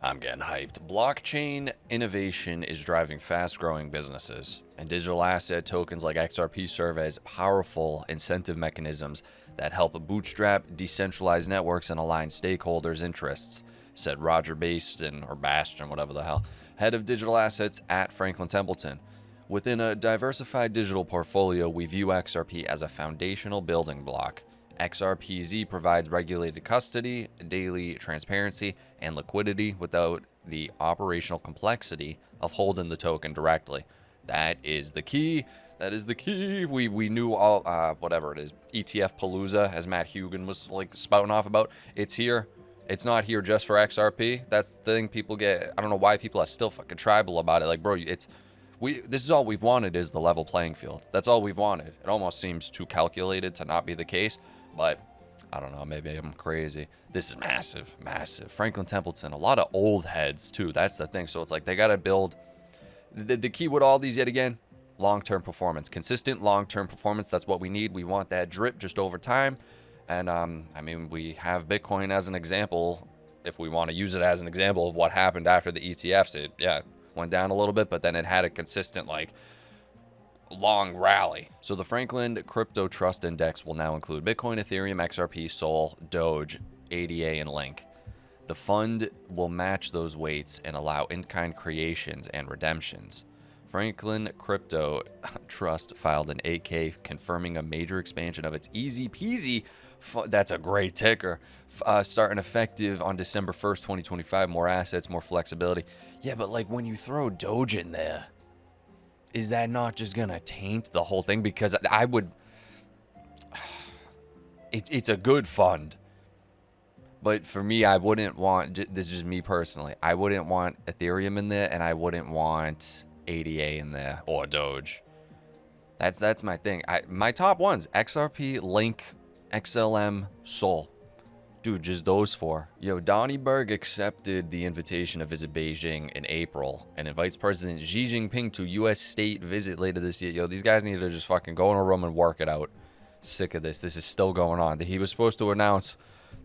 I'm getting hyped. Blockchain innovation is driving fast-growing businesses, and digital asset tokens like XRP serve as powerful incentive mechanisms that help bootstrap decentralized networks and align stakeholders' interests, said Roger Baston, or Bastion, whatever the hell, head of digital assets at Franklin Templeton. Within a diversified digital portfolio, we view XRP as a foundational building block. XRPZ provides regulated custody, daily transparency, and liquidity without the operational complexity of holding the token directly. That is the key. That is the key. We knew all, whatever it is, ETF Palooza, as Matt Hugan was like spouting off about. It's here. It's not here just for XRP. That's the thing people get. I don't know why people are still fucking tribal about it. Like, bro, this is all we've wanted is the level playing field. That's all we've wanted. It almost seems too calculated to not be the case. But I don't know, maybe I'm crazy. This is massive, massive. Franklin Templeton, a lot of old heads too. That's the thing. So it's like they got to build. The key with all these, yet again, long-term performance. Consistent long-term performance. That's what we need. We want that drip just over time. And I mean, we have Bitcoin as an example. If we want to use it as an example of what happened after the ETFs, it went down a little bit, but then it had a consistent long rally. So the Franklin Crypto Trust Index will now include Bitcoin, Ethereum, XRP, Sol, Doge, ADA, and Link. The fund will match those weights and allow in-kind creations and redemptions. Franklin Crypto Trust filed an 8K confirming a major expansion of its Easy Peasy. That's a great ticker. Starting effective on December 1st, 2025. More assets, more flexibility. Yeah, but when you throw Doge in there, is that not just gonna taint the whole thing? Because I would. It's a good fund, but for me, I wouldn't want. This is just me personally. I wouldn't want Ethereum in there, and I wouldn't want ADA in there or Doge. That's my thing. My top ones: XRP, Link, XLM, Sol. Dude, just those four. Yo, Donnie Berg accepted the invitation to visit Beijing in April and invites President Xi Jinping to U.S. state visit later this year. Yo, these guys need to just fucking go in a room and work it out. Sick of this. This is still going on. He was supposed to announce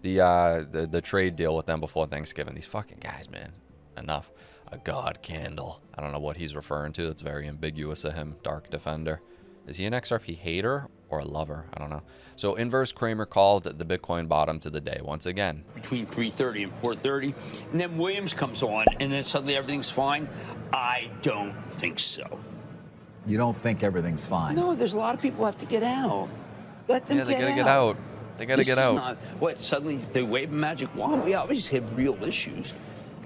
the trade deal with them before Thanksgiving. These fucking guys, man. Enough. A god candle. I don't know what he's referring to. That's very ambiguous of him. Dark Defender. Is he an XRP hater or a lover? I don't know. So Inverse Kramer called the Bitcoin bottom to the day once again. Between 3:30 and 4:30, and then Williams comes on, and then suddenly everything's fine. I don't think so. You don't think everything's fine? No, there's a lot of people who have to get out. Let them they gotta get out. They gotta get out. Not, what, suddenly they wave a magic wand? We always have real issues.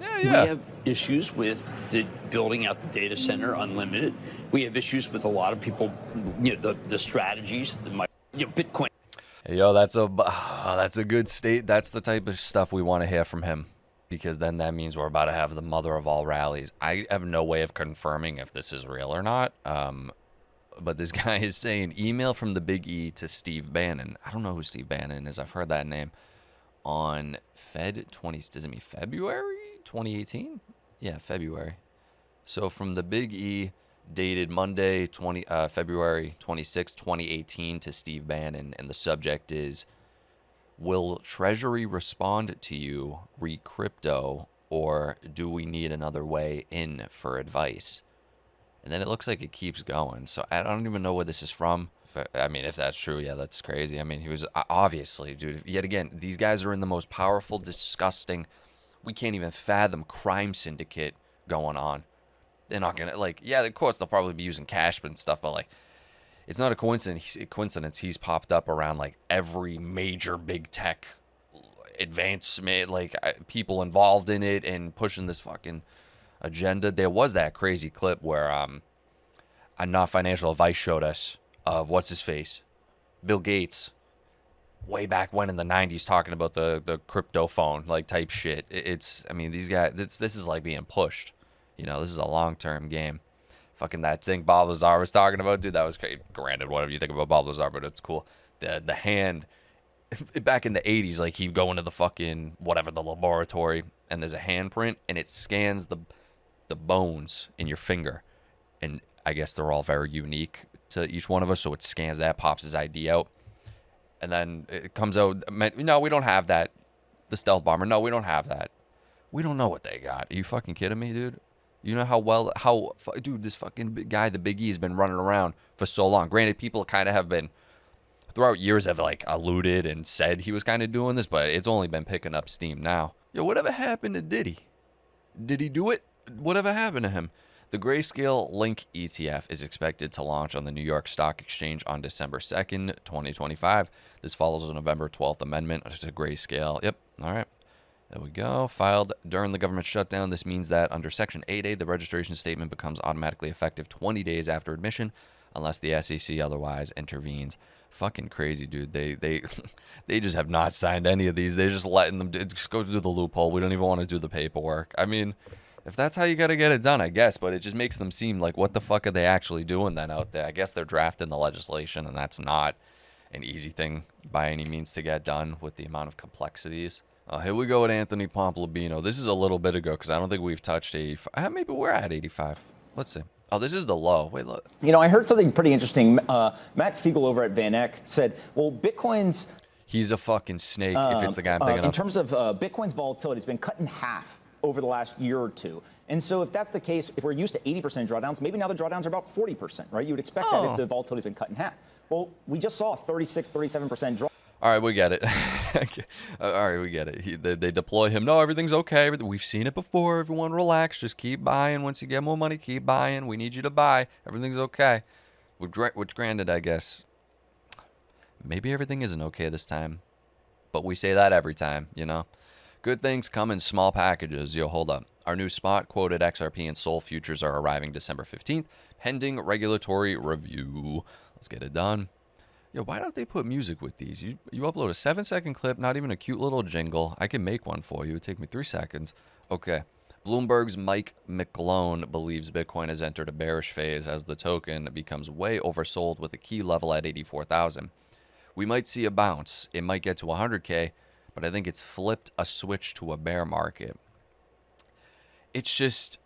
Yeah. We have issues with the building out the data center unlimited. We have issues with a lot of people, the strategies, Bitcoin. Hey, yo, that's a good state. That's the type of stuff we want to hear from him, because then that means we're about to have the mother of all rallies. I have no way of confirming if this is real or not. But this guy is saying email from the Big E to Steve Bannon. I don't know who Steve Bannon is. I've heard that name on does it mean February 2018? Yeah, February. So from the Big E, dated Monday, February 26, 2018, to Steve Bannon, and the subject is, will Treasury respond to you re-crypto, or do we need another way in for advice? And then it looks like it keeps going, so I don't even know where this is from. If that's true, yeah, that's crazy. He was obviously, dude, yet again, these guys are in the most powerful, disgusting, we can't even fathom crime syndicate going on. They're not gonna of course they'll probably be using Cashman and stuff, but it's not a coincidence he's popped up around every major big tech advancement, people involved in it and pushing this fucking agenda. There was that crazy clip where a Not Financial Advice showed us of what's his face, Bill Gates, way back when in the 90s, talking about the crypto phone type shit. These guys, this is being pushed. This is a long-term game. Fucking that thing Bob Lazar was talking about, dude, that was great. Granted, whatever you think about Bob Lazar, but it's cool. The hand, back in the 80s, he'd go into the fucking, whatever, the laboratory, and there's a handprint, and it scans the bones in your finger. And I guess they're all very unique to each one of us, so it scans that, pops his ID out. And then it comes out, no, we don't have that. The stealth bomber, no, we don't have that. We don't know what they got. Are you fucking kidding me, dude? You know dude, this fucking big guy, the Big E, has been running around for so long. Granted, people kind of have been, throughout years, have like alluded and said he was kind of doing this, but it's only been picking up steam now. Yo, whatever happened to Diddy? Did he do it? Whatever happened to him? The Grayscale Link ETF is expected to launch on the New York Stock Exchange on December 2nd, 2025. This follows the November 12th amendment to Grayscale. Yep, all right. There we go. Filed during the government shutdown. This means that under Section 8A, the registration statement becomes automatically effective 20 days after admission, unless the SEC otherwise intervenes. Fucking crazy, dude. They they just have not signed any of these. They're just letting them just go through the loophole. We don't even want to do the paperwork. I mean, if that's how you got to get it done, I guess. But it just makes them seem like, what the fuck are they actually doing then out there? I guess they're drafting the legislation, and that's not an easy thing by any means to get done with the amount of complexities. Here we go with Anthony Pomplabino. This is a little bit ago because I don't think we've touched 85. Maybe we're at 85. Let's see. Oh, this is the low. Wait, look. You know, I heard something pretty interesting. Matt Siegel over at VanEck said, well, Bitcoin's... He's a fucking snake if it's the guy I'm thinking of. In terms of Bitcoin's volatility, it's been cut in half over the last year or two. And so if that's the case, if we're used to 80% drawdowns, maybe now the drawdowns are about 40%, right? You would expect that if the volatility's been cut in half. Well, we just saw a 36, 37% draw. All right, we get it. All right, we get it. They deploy him. No, everything's okay. We've seen it before. Everyone relax. Just keep buying. Once you get more money, keep buying. We need you to buy. Everything's okay. Which granted, I guess, maybe everything isn't okay this time. But we say that every time, you know? Good things come in small packages. Yo, hold up. Our new spot quoted XRP and SOL futures are arriving December 15th, pending regulatory review. Let's get it done. Yo, why don't they put music with these? You upload a 7-second clip, not even a cute little jingle. I can make one for you. It'd take me 3 seconds. Okay. Bloomberg's Mike McGlone believes Bitcoin has entered a bearish phase as the token becomes way oversold with a key level at 84,000. We might see a bounce. It might get to 100K, but I think it's flipped a switch to a bear market. It's just...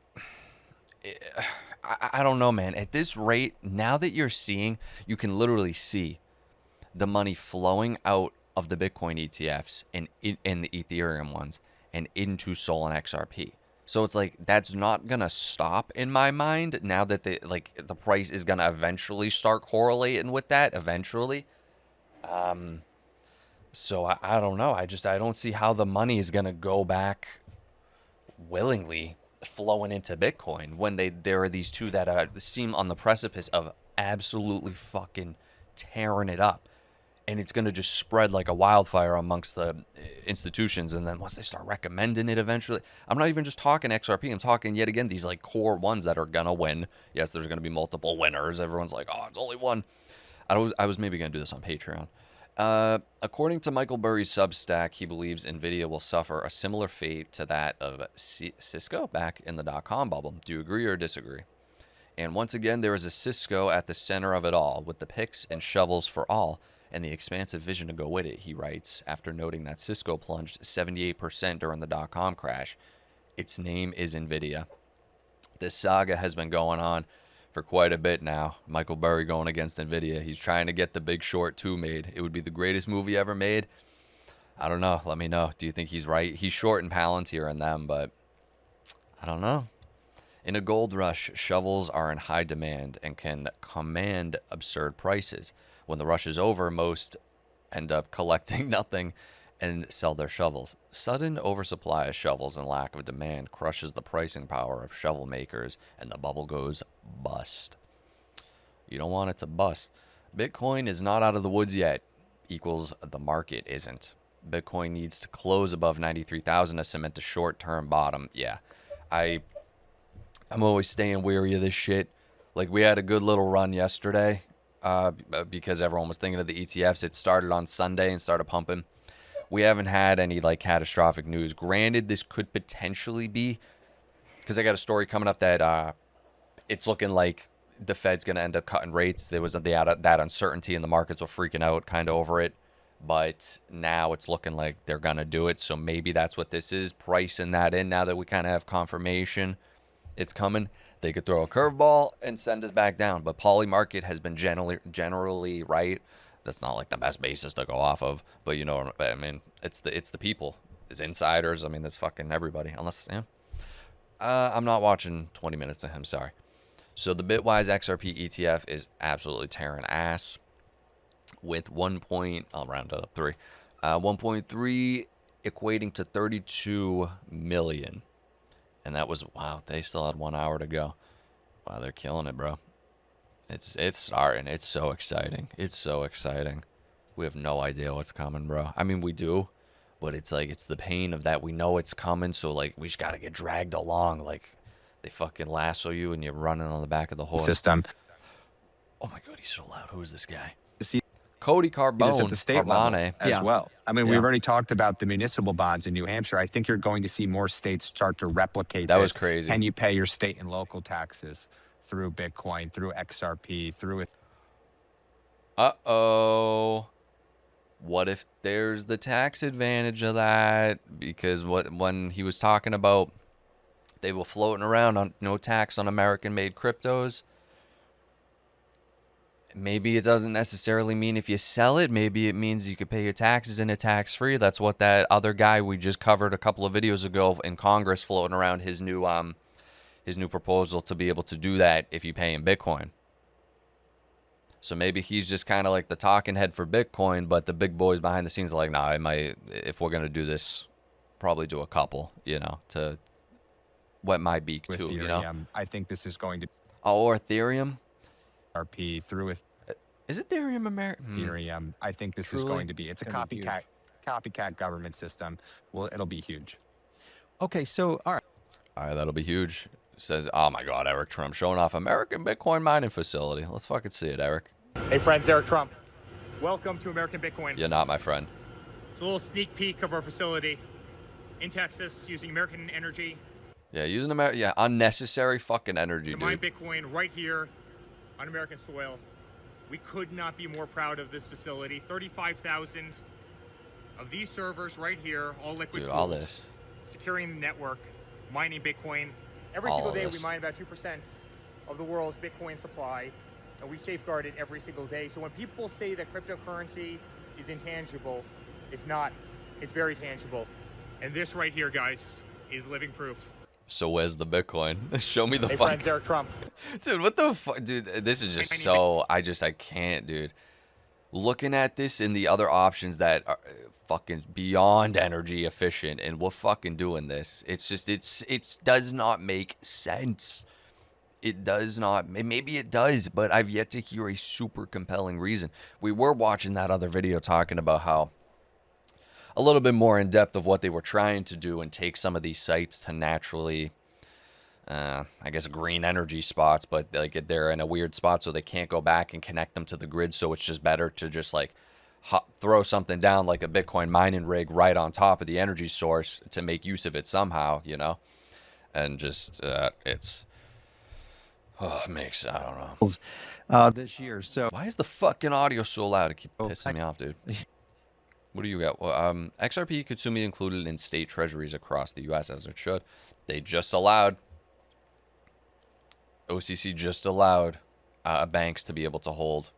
I don't know, man. At this rate, now that you're seeing, you can literally see the money flowing out of the Bitcoin ETFs and in the Ethereum ones and into SOL and XRP. So it's like that's not gonna stop in my mind now that the price is gonna eventually start correlating with that eventually. So I don't know. I don't see how the money is gonna go back willingly flowing into Bitcoin when there are these two that seem on the precipice of absolutely fucking tearing it up. And it's going to just spread like a wildfire amongst the institutions. And then once they start recommending it eventually, I'm not even just talking XRP. I'm talking yet again, these like core ones that are going to win. Yes, there's going to be multiple winners. Everyone's like, oh, it's only one. I was maybe going to do this on Patreon. According to Michael Burry's Substack, he believes Nvidia will suffer a similar fate to that of Cisco back in the dot-com bubble. Do you agree or disagree? And once again, there is a Cisco at the center of it all, with the picks and shovels for all, and the expansive vision to go with it, he writes, after noting that Cisco plunged 78% during the dot-com crash. Its name is Nvidia. This saga has been going on for quite a bit now. Michael Burry going against Nvidia. He's trying to get The Big Short 2 made. It would be the greatest movie ever made. I don't know. Let me know. Do you think he's right? He's short in Palantir and them, but I don't know. In a gold rush, shovels are in high demand and can command absurd prices. When the rush is over, most end up collecting nothing and sell their shovels. Sudden oversupply of shovels and lack of demand crushes the pricing power of shovel makers, and the bubble goes bust. You don't want it to bust. Bitcoin is not out of the woods yet, equals the market isn't. Bitcoin needs to close above 93,000 to cement a short-term bottom. Yeah, I'm always staying weary of this shit. Like, we had a good little run yesterday because everyone was thinking of the ETFs. It started on Sunday and started pumping. We haven't had any, like, catastrophic news. Granted, this could potentially be, because I got a story coming up that it's looking like the Fed's going to end up cutting rates. There was that uncertainty, and the markets were freaking out kind of over it. But now it's looking like they're going to do it. So maybe that's what this is, pricing that in now that we kind of have confirmation it's coming. They could throw a curveball and send us back down. But Poly Market has been generally right. That's not like the best basis to go off of. But you know, I mean, it's the people. his insiders. I mean, there's fucking everybody. Unless, yeah. I'm not watching 20 minutes of him, sorry. So the Bitwise XRP ETF is absolutely tearing ass with I'll round it up 1.3 equating to 32 million. And that was, wow, they still had 1 hour to go. Wow, they're killing it, bro. It's starting. It's so exciting. It's so exciting. We have no idea what's coming, bro. I mean, we do, but it's like, it's the pain of that. We know it's coming, so like we just gotta get dragged along. Like they fucking lasso you and you're running on the back of the horse. System. Oh my god, he's so loud. Who is this guy? See, Cody Carbone at the state level as well. I mean, we've already talked about the municipal bonds in New Hampshire. I think you're going to see more states start to replicate that. This. Was crazy. Can you pay your state and local taxes through Bitcoin, through XRP, through it? Uh-oh. What if there's the tax advantage of that? Because when he was talking about they were floating around on no tax on American-made cryptos, maybe it doesn't necessarily mean if you sell it. Maybe it means you could pay your taxes in a tax-free. That's what that other guy we just covered a couple of videos ago in Congress floating around his new proposal to be able to do that if you pay in Bitcoin. So maybe he's just kind of like the talking head for Bitcoin, but the big boys behind the scenes are like, nah, I might, if we're going to do this, probably do a couple, you know, to wet my beak with too, Ethereum, you know? I think this is going to or Ethereum. RP through with Is Ethereum American? Ethereum. I think this is going to be, it's a copycat government system. Well, it'll be huge. Okay, so all right, that'll be huge. Says, oh my God, Eric Trump showing off American Bitcoin mining facility. Let's fucking see it, Eric. Hey friends, Eric Trump. Welcome to American Bitcoin. You're not my friend. It's a little sneak peek of our facility in Texas using American energy. Yeah, using unnecessary fucking energy, to mine Bitcoin right here on American soil. We could not be more proud of this facility. 35,000 of these servers right here, all liquid cooled, all this. Securing the network, mining Bitcoin. Every all single day this. we mine about 2% of the world's Bitcoin supply, and we safeguard it every single day. So when people say that cryptocurrency is intangible, it's not. It's very tangible. And this right here, guys, is living proof. So where's the Bitcoin? Show me the hey fuck. Friends, Eric Trump. Dude, what the fuck? Dude, this is just so... I can't, dude. Looking at this and the other options that are fucking beyond energy efficient, and we're fucking doing this. It's just, it does not make sense. It does not. Maybe it does, but I've yet to hear a super compelling reason. We were watching that other video talking about how a little bit more in depth of what they were trying to do and take some of these sites to naturally, I guess, green energy spots, but like they're in a weird spot, so they can't go back and connect them to the grid. So it's just better to just like throw something down like a Bitcoin mining rig right on top of the energy source to make use of it somehow, you know? And just, it's, makes, I don't know. this year. So why is the fucking audio so loud? It keeps pissing me off, dude. What do you got? Well, XRP could soon be included in state treasuries across the U.S. as it should. They just allowed, OCC just allowed banks to be able to hold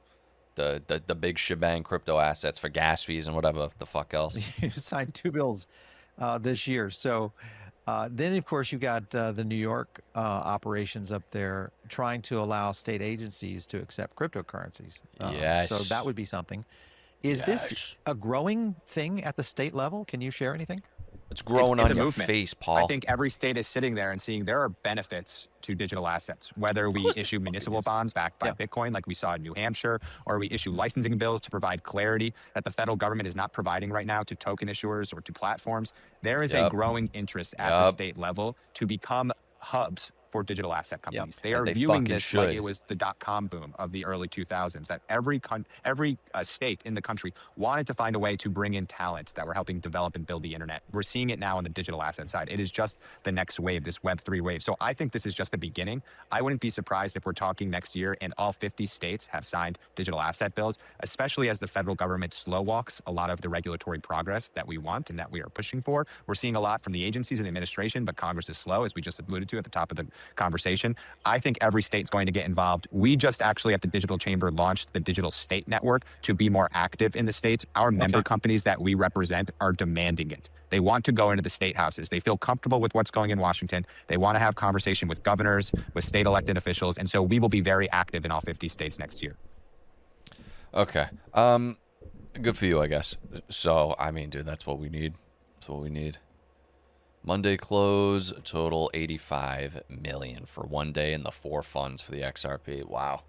the big shebang crypto assets for gas fees and whatever the fuck else. You signed 2 bills this year. So then, of course, you got the New York operations up there trying to allow state agencies to accept cryptocurrencies. Yes. So that would be something. Is this a growing thing at the state level? Can you share anything? It's growing it's on a your movement. face, Paul. I think every state is sitting there and seeing there are benefits to digital assets, whether we issue municipal bonds backed by Bitcoin like we saw in New Hampshire, or we issue licensing bills to provide clarity that the federal government is not providing right now to token issuers or to platforms. There is a growing interest at the state level to become hubs for digital asset companies. They are viewing this like it was the dot-com boom of the early 2000s, that every state in the country wanted to find a way to bring in talent that were helping develop and build the internet. We're seeing it now on the digital asset side. It is just the next wave, this Web3 wave. So I think this is just the beginning. I wouldn't be surprised if we're talking next year and all 50 states have signed digital asset bills, especially as the federal government slow walks a lot of the regulatory progress that we want and that we are pushing for. We're seeing a lot from the agencies and the administration, but Congress is slow, as we just alluded to at the top of the conversation. I think every state's going to get involved. We just actually at the Digital Chamber launched the Digital State Network to be more active in the states. Our member companies that we represent are demanding it. They want to go into the state houses. They feel comfortable with what's going in Washington. They want to have conversation with governors, with state elected officials. And so we will be very active in all 50 states next year. Okay. Good for you, I guess. So, I mean, dude, that's what we need. That's what we need. Monday close, total 85 million for one day in the 4 funds for the XRP. Wow.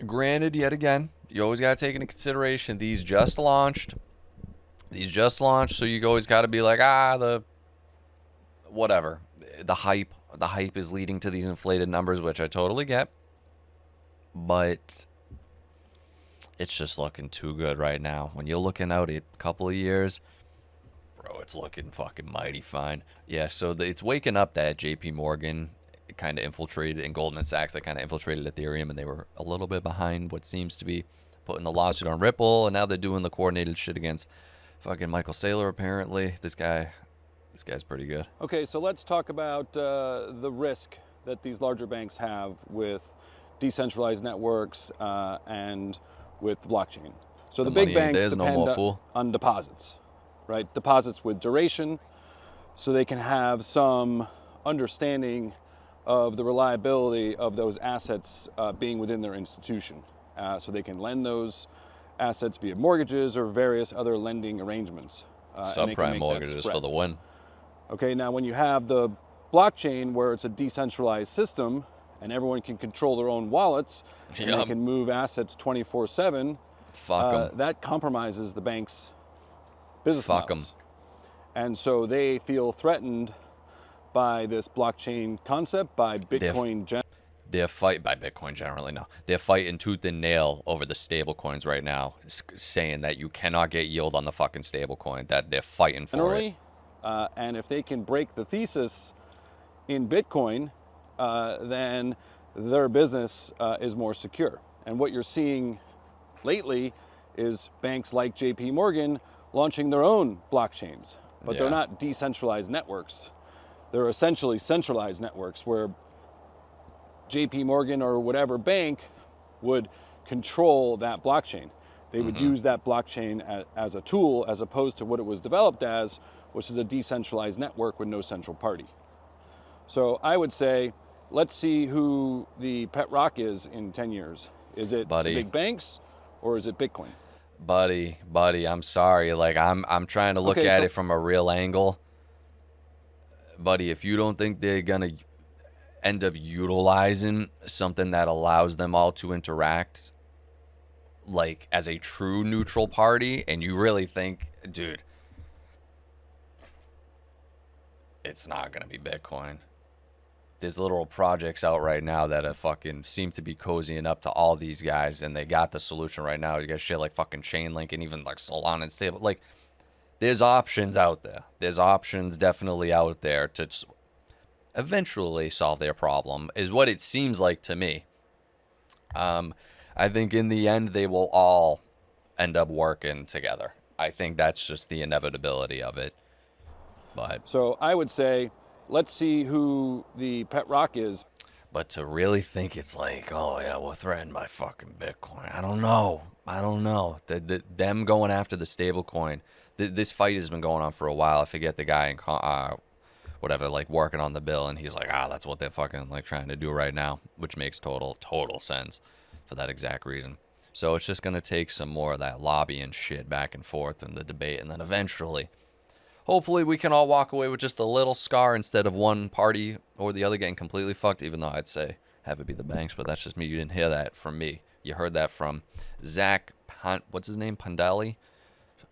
Granted, yet again, you always got to take into consideration these just launched. So you always got to be like, the whatever. The hype is leading to these inflated numbers, which I totally get. But it's just looking too good right now. When you're looking out a couple of years, bro, it's looking fucking mighty fine. Yeah, so it's waking up that JP Morgan kind of infiltrated, and Goldman Sachs that kind of infiltrated Ethereum, and they were a little bit behind what seems to be putting the lawsuit on Ripple, and now they're doing the coordinated shit against fucking Michael Saylor, apparently. This guy's pretty good. Okay, so let's talk about the risk that these larger banks have with decentralized networks and with blockchain. So the big banks depend on deposits, right? Deposits with duration, so they can have some understanding of the reliability of those assets being within their institution. So they can lend those assets via mortgages or various other lending arrangements. Subprime mortgages for the win. Okay, now when you have the blockchain where it's a decentralized system and everyone can control their own wallets and they can move assets 24/7, that compromises the bank's business models. And so they feel threatened by this blockchain concept, by Bitcoin. They're Bitcoin generally, no. They're fighting tooth and nail over the stable coins right now, saying that you cannot get yield on the fucking stable coin, that they're fighting for it. And if they can break the thesis in Bitcoin, then their business is more secure. And what you're seeing lately is banks like JP Morgan launching their own blockchains, but they're not decentralized networks. They're essentially centralized networks where JP Morgan or whatever bank would control that blockchain. They would use that blockchain as a tool as opposed to what it was developed as, which is a decentralized network with no central party. So I would say, let's see who the pet rock is in 10 years. Is it the big banks or is it Bitcoin? Buddy, I'm sorry. Like I'm trying to look at it from a real angle. Buddy, if you don't think they're gonna end up utilizing something that allows them all to interact like as a true neutral party, and you really think, dude, it's not gonna be Bitcoin. There's little projects out right now that are fucking seem to be cozying up to all these guys, and they got the solution right now. You got shit like fucking Chainlink and even like Solana and Stable. Like, there's options out there. There's options definitely out there to eventually solve their problem, is what it seems like to me. I think in the end they will all end up working together. I think that's just the inevitability of it. But so I would say, let's see who the pet rock is. But to really think it's like, oh yeah, we're threatened by fucking Bitcoin. I don't know. Them going after the stable coin. This fight has been going on for a while. I forget the guy in whatever, like working on the bill, and he's like, that's what they're fucking like trying to do right now, which makes total sense for that exact reason. So it's just gonna take some more of that lobbying shit back and forth and the debate, and then eventually, hopefully we can all walk away with just a little scar instead of one party or the other getting completely fucked, even though I'd say have it be the banks, but that's just me. You didn't hear that from me. You heard that from Zach, what's his name?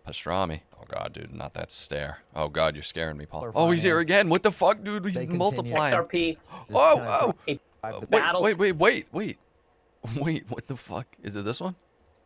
Pastrami. Oh, God, dude, not that stare. Oh, God, you're scaring me, Paul. Oh, he's here again. What the fuck, dude? He's multiplying. XRP. Wait, what the fuck? Is it this one?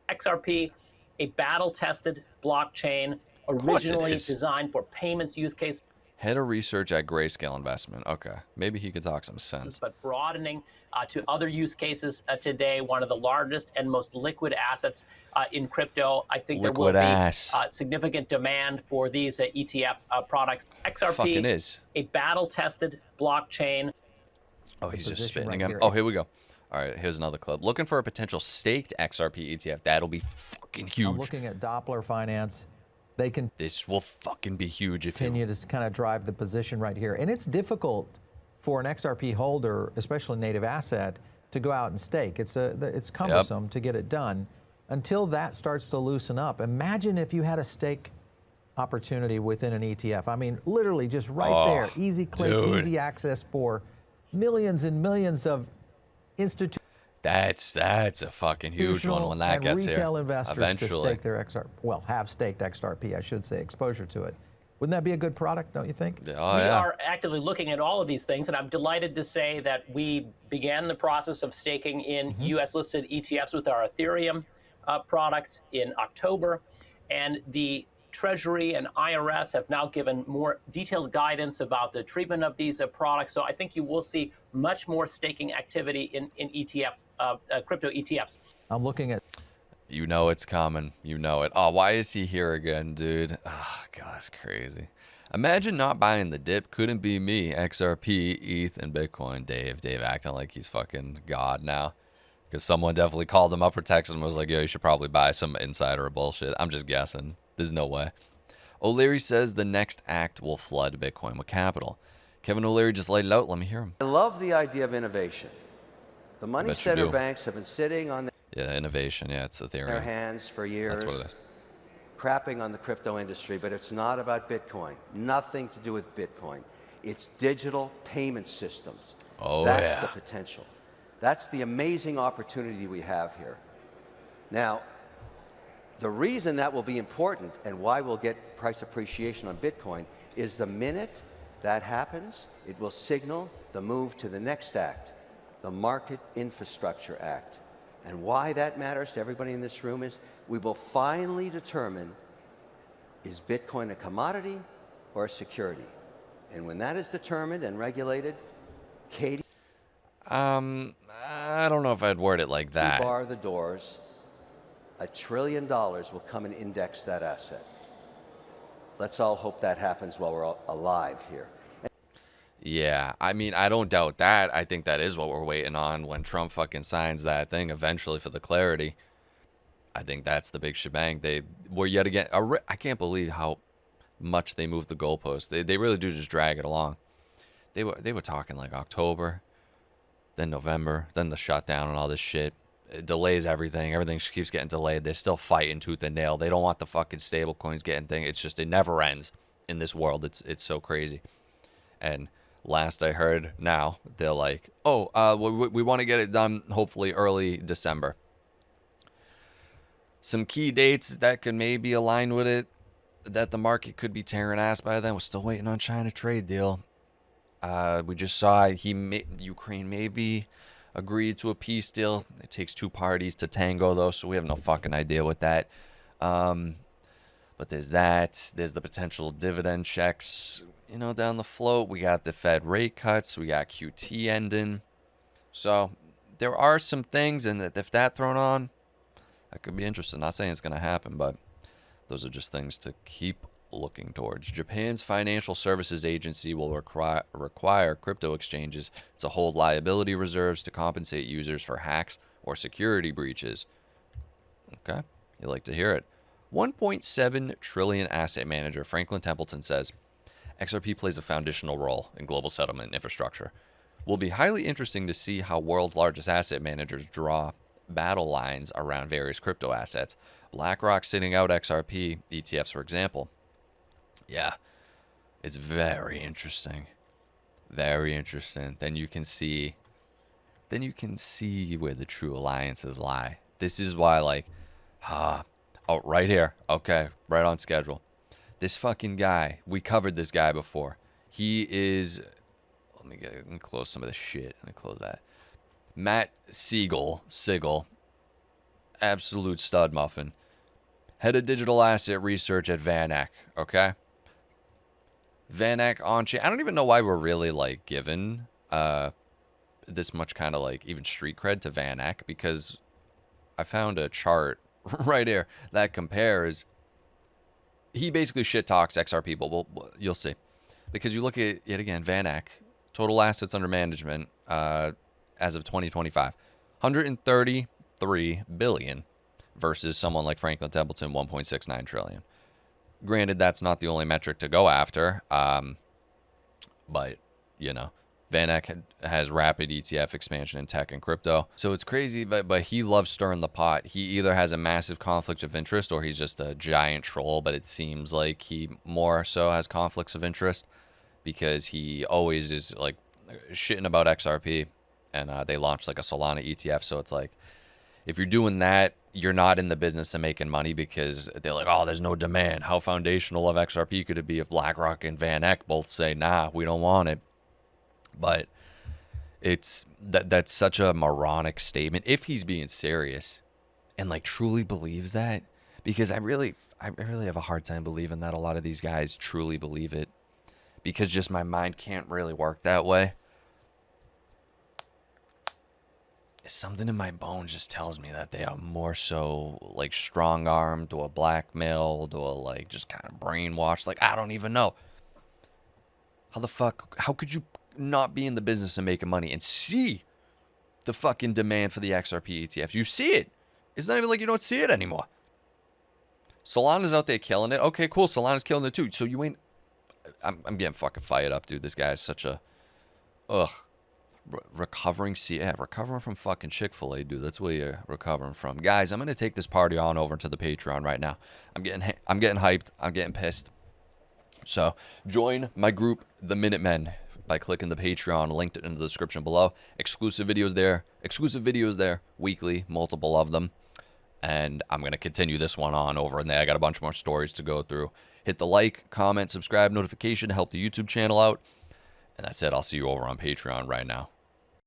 XRP, a battle-tested blockchain originally designed for payments use case. Head of research at Grayscale Investment. Okay, maybe he could talk some sense. But broadening to other use cases today, one of the largest and most liquid assets in crypto. I think Liquid there will ass. be significant demand for these ETF products. XRP Fucking is. a battle-tested blockchain. Oh, he's just position spitting right again. here. Oh, here we go. All right, here's another clip. Looking for a potential staked XRP ETF. That'll be fucking I'm huge. looking at Doppler Finance. They This will fucking be huge if you... continue to kind of drive the position right here. And it's difficult for an XRP holder, especially native asset, to go out and stake. It's cumbersome to get it done until that starts to loosen up. Imagine if you had a stake opportunity within an ETF. I mean, literally just right there, easy click, dude. easy access for millions and millions of institutions. That's a fucking huge one when that and gets retail here. investors to Eventually. stake their XRP, well, have staked XRP, I should say, exposure to it. Wouldn't that be a good product, don't you think? Oh, We yeah. are actively looking at all of these things, and I'm delighted to say that we began the process of staking in U.S.-listed ETFs with our Ethereum products in October, and the Treasury and IRS have now given more detailed guidance about the treatment of these products. So I think you will see much more staking activity in ETF, crypto ETFs. I'm looking at You know it's coming. You know it. Oh, why is he here again, dude? Oh, God, it's crazy. Imagine not buying the dip. Couldn't be me. XRP, ETH, and Bitcoin. Dave acting like he's fucking God now. Because someone definitely called him up or texted him and was like, yo, you should probably buy some insider bullshit. I'm just guessing. There's no way. O'Leary says the next act will flood Bitcoin with capital. Kevin O'Leary just laid it out. Let me hear him. I love the idea of innovation. The money Bet you center do. banks have been sitting on Yeah, innovation. Yeah, it's Ethereum. their hands for years, That's what it is. crapping on the crypto industry, but it's not about Bitcoin. Nothing to do with Bitcoin. It's digital payment systems. Oh, That's yeah. the potential. That's the amazing opportunity we have here. Now, the reason that will be important and why we'll get price appreciation on Bitcoin is the minute that happens, it will signal the move to the next act, the Market Infrastructure Act. And why that matters to everybody in this room is we will finally determine, is Bitcoin a commodity or a security? And when that is determined and regulated, Katie, I don't know if I'd word it like that. bar the doors, $1 trillion will come and index that asset. Let's all hope that happens while we're all alive here. Yeah, I mean, I don't doubt that. I think that is what we're waiting on when Trump fucking signs that thing eventually for the clarity. I think that's the big shebang. They were yet again, I can't believe how much they moved the goalpost. They really do just drag it along. They were talking like October, then November, then the shutdown and all this shit. It delays everything. Everything just keeps getting delayed. They're still fighting tooth and nail. They don't want the fucking stable coins getting thing. It's just, it never ends in this world. It's so crazy. And last I heard now, they're like, oh, we want to get it done hopefully early December. Some key dates that could maybe align with it, that the market could be tearing ass by then. We're still waiting on China trade deal. We just saw Ukraine maybe agreed to a peace deal. It takes two parties to tango, though, so we have no fucking idea what that. But there's that. There's the potential dividend checks, you know, down the float. We got the Fed rate cuts. We got QT ending. So there are some things, and if that thrown on, that could be interesting. Not saying it's going to happen, but those are just things to keep looking towards. Japan's financial services agency will require crypto exchanges to hold liability reserves to compensate users for hacks or security breaches. Okay, you like to hear it. 1.7 trillion asset manager Franklin Templeton says XRP plays a foundational role in global settlement infrastructure. Will be highly interesting to see how world's largest asset managers draw battle lines around various crypto assets. BlackRock sitting out XRP ETFs, for example. Yeah, it's very interesting. Very interesting. Then you can see where the true alliances lie. This is why, like, oh, right here. Okay, right on schedule. This fucking guy, we covered this guy before. He is, let me close some of this shit. Let me close that. Matt Siegel, absolute stud muffin. Head of digital asset research at VanEck, okay? VanEck on chain. I don't even know why we're really like given this much kind of like even street cred to VanEck, because I found a chart right here that compares. He basically shit talks XRP, but you'll see. Because you look at, yet again, VanEck, total assets under management as of 2025, 133 billion versus someone like Franklin Templeton, 1.69 trillion. Granted, that's not the only metric to go after, but, you know, VanEck has rapid ETF expansion in tech and crypto. So it's crazy, but he loves stirring the pot. He either has a massive conflict of interest or he's just a giant troll, but it seems like he more so has conflicts of interest because he always is like shitting about XRP, and they launched like a Solana ETF. So it's like, if you're doing that, you're not in the business of making money, because they're like, oh, there's no demand. How foundational of XRP could it be if BlackRock and VanEck both say, nah, we don't want it? But it's that's such a moronic statement if he's being serious and like truly believes that, because I really have a hard time believing that a lot of these guys truly believe it, because just my mind can't really work that way. Something in my bones just tells me that they are more so like strong-armed or blackmailed or like just kind of brainwashed. Like, I don't even know. How could you not be in the business of making money and see the fucking demand for the XRP ETF? You see it. It's not even like you don't see it anymore. Solana's out there killing it. Okay, cool. Solana's killing it too. So you ain't... I'm getting fucking fired up, dude. This guy's such a... recovering from fucking Chick-fil-A, dude. That's where you're recovering from. Guys, I'm going to take this party on over to the Patreon right now. I'm getting hyped. I'm getting pissed. So join my group, the Minutemen, by clicking the Patreon, linked in the description below. Exclusive videos there, weekly, multiple of them. And I'm going to continue this one on over in there. I got a bunch more stories to go through. Hit the like, comment, subscribe, notification to help the YouTube channel out. And that's it. I'll see you over on Patreon right now.